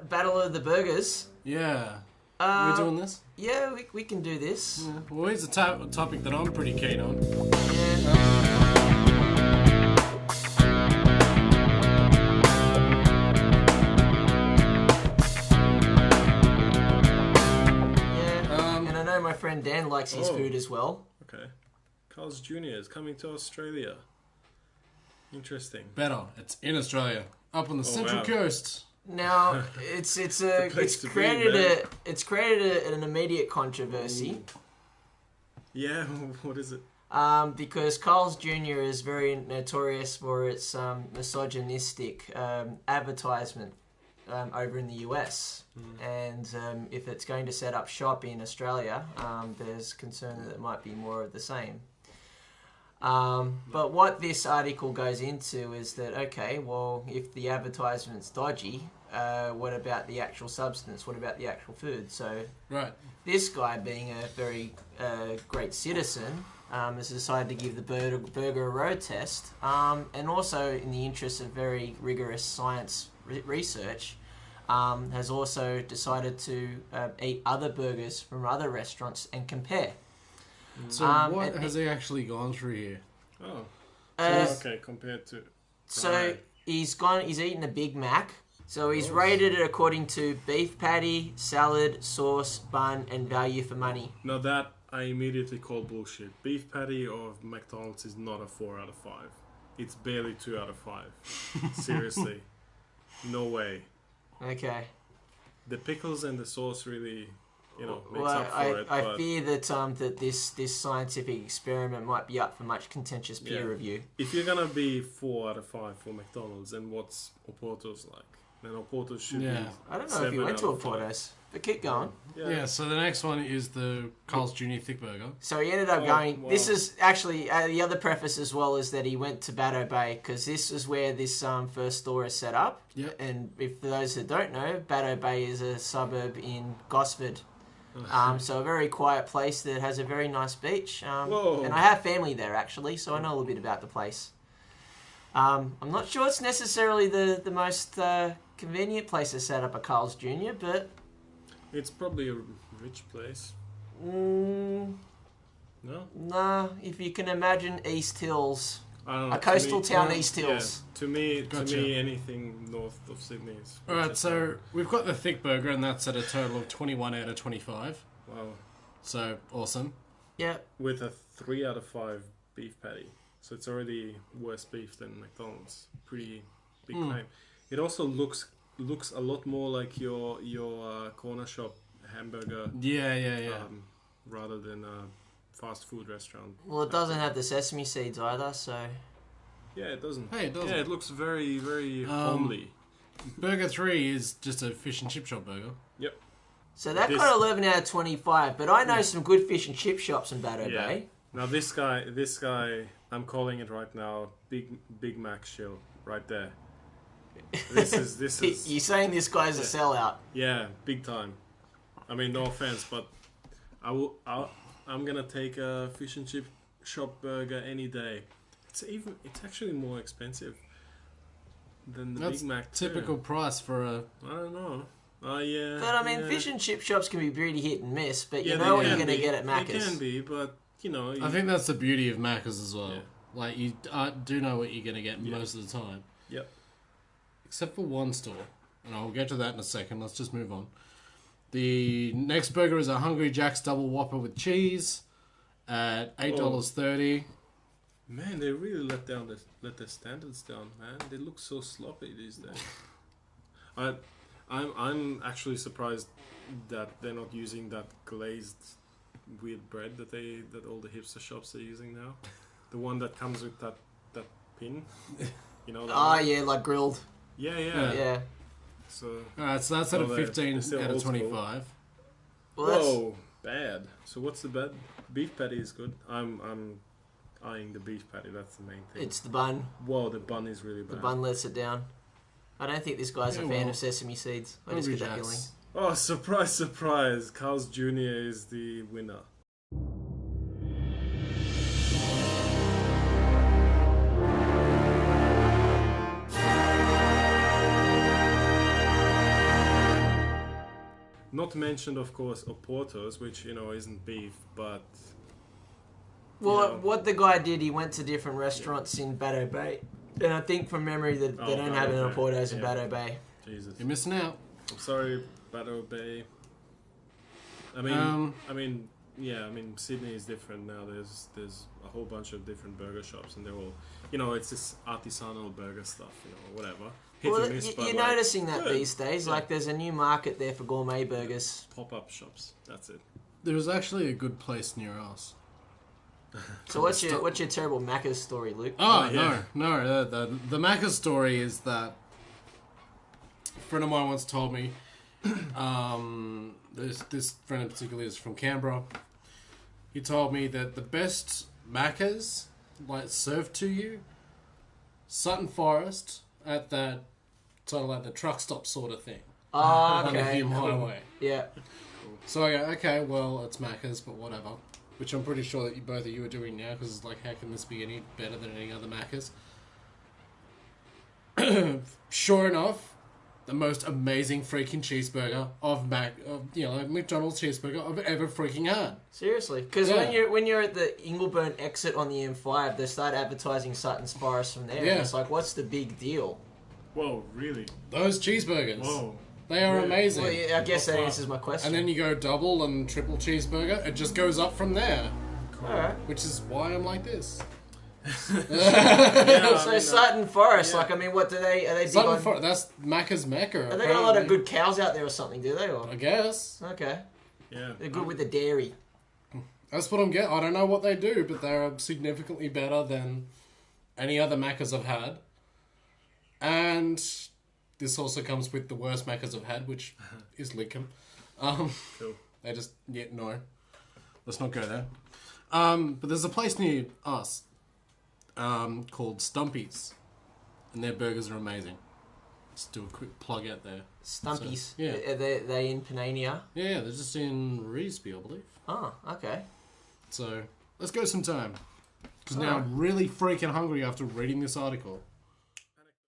Battle of the Burgers. Yeah. We're doing this? Yeah, we can do this. Yeah. Well, here's a topic that I'm pretty keen on. And I know my friend Dan likes his food as well. Okay. Carl's Jr. is coming to Australia. Interesting. Better. It's in Australia. Up on the Central Coast. Now, it's created an immediate controversy. Yeah, what is it? Because Carl's Jr. is very notorious for its misogynistic advertisement over in the US. And if it's going to set up shop in Australia, there's concern that it might be more of the same. But what this article goes into is that, okay, well, if the advertisement's dodgy, what about the actual substance? What about the actual food? So this guy, being a very great citizen, has decided to give the burger a road test. And also, in the interest of very rigorous science research, has also decided to eat other burgers from other restaurants and compare. So what has he actually gone through here? Oh, okay. Compared to he's eaten a Big Mac. So he's rated it according to beef patty, salad, sauce, bun, and value for money. Now that I immediately call bullshit. Beef patty of McDonald's is not a 4 out of 5. It's barely 2 out of 5. Seriously, no way. Okay. The pickles and the sauce really, makes up for it. I fear that that this scientific experiment might be up for much contentious peer review. If you're gonna be 4 out of 5 for McDonald's, then what's Oporto's like? Then Oporto's should be. I don't know if you went to Oporto's, but keep going. Yeah. So the next one is the Carl's Jr. Thick Burger. So he ended up going. Wow. This is actually the other preface as well is that he went to Batto Bay because this is where this first store is set up. Yep. And for those that don't know, Batto Bay is a suburb in Gosford. So a very quiet place that has a very nice beach. And I have family there actually, so I know a little bit about the place. I'm not sure it's necessarily the most convenient place to set up a Carl's Jr., but it's probably a rich place. No? Nah, if you can imagine East Hills. I don't know, a coastal town, East Hills. Yeah, to me, anything north of Sydney is... Alright, so we've got the Thick Burger, and that's at a total of 21 out of 25. Wow. So, awesome. Yeah. With a 3 out of 5 beef patty. So it's already worse beef than McDonald's. Pretty big claim. It also looks a lot more like your corner shop hamburger. Yeah. Rather than a fast food restaurant. Well, it doesn't have the sesame seeds either, so... Yeah, it doesn't. Hey, it doesn't. Yeah, it looks very, very homely. Burger 3 is just a fish and chip shop burger. Yep. So that got 11 out of 25, but I know some good fish and chip shops in Batto Bay. Now this guy, I'm calling it right now, Big Mac shill, right there. This is. You're saying this guy's a sellout? Yeah, big time. I mean, no offense, but I'm gonna take a fish and chip shop burger any day. It's actually more expensive than the Big Mac. Typical price for a. I don't know. Yeah. But I mean, fish and chip shops can be pretty hit and miss. But you know what you're gonna get at Macca's. They can be, but I think that's the beauty of Macca's as well. Yeah. Like you do know what you're gonna get most of the time. Yep. Except for one store, and I'll get to that in a second. Let's just move on. The next burger is a Hungry Jack's Double Whopper with cheese at $8.30. Man, they really let their standards down, man. They look so sloppy these days. I'm actually surprised that they're not using that glazed weird bread that all the hipster shops are using now. The one that comes with that pin. Yeah, like grilled. Yeah. So that's at a 15 out of 25. Well, bad. So what's the bad? Beef patty is good. I'm eyeing the beef patty. That's the main thing. It's the bun. Whoa, the bun is really bad. The bun lets it down. I don't think this guy's a fan of sesame seeds. I just get that feeling. Oh, surprise, surprise. Carl's Jr. is the winner. Not mentioned, of course, Oporto's, which, isn't beef, but... Well, what the guy did, he went to different restaurants in Bateau Bay. And I think from memory that they don't have an Oporto's in Bateau Bay. Jesus. You're missing out. I'm sorry, Bateau Bay. I mean, Sydney is different now. There's a whole bunch of different burger shops, and they're all, it's this artisanal burger stuff, whatever. Well, you're noticing that these days. Yeah. Like, there's a new market there for gourmet burgers. Pop-up shops. That's it. There's actually a good place near us. So what's your terrible Macca's story, Luke? Oh, no. The Macca's story is that a friend of mine once told me, this friend in particular is from Canberra. He told me that the best Macca's, like, served to you, Sutton Forest, at that sort of like the truck stop sort of thing. Oh, okay. On the Hume Highway. Yeah. So I go, okay, well, it's Macca's, but whatever. Which I'm pretty sure that both of you are doing now, because it's like, how can this be any better than any other Macca's? Sure enough, the most amazing freaking cheeseburger of like McDonald's cheeseburger I've ever freaking had. Seriously, because when you're at the Ingleburn exit on the M5, they start advertising Sutton's Forest from there. Yeah. And it's like, what's the big deal? Whoa, really? Those cheeseburgers. Whoa. They are amazing. Well, yeah, I guess that answers my question. And then you go double and triple cheeseburger. It just goes up from there. Cool. Alright. Which is why I'm like this. So Sutton Forest, what are they Sutton Forest, that's Macca's Mecca. Have they got a lot of good cows out there or something, do they? Or? I guess. Okay. Yeah. They're good with the dairy. That's what I'm getting. I don't know what they do, but they're significantly better than any other Macca's I've had. And this also comes with the worst Macca's I've had, which is Lincoln. Cool. They just, no. Let's not go there. But there's a place near us called Stumpy's. And their burgers are amazing. Let's do a quick plug out there. Stumpy's? So, yeah. Are they in Panania? Yeah, they're just in Revesby, I believe. Oh, okay. So, let's go sometime. Because now I'm really freaking hungry after reading this article.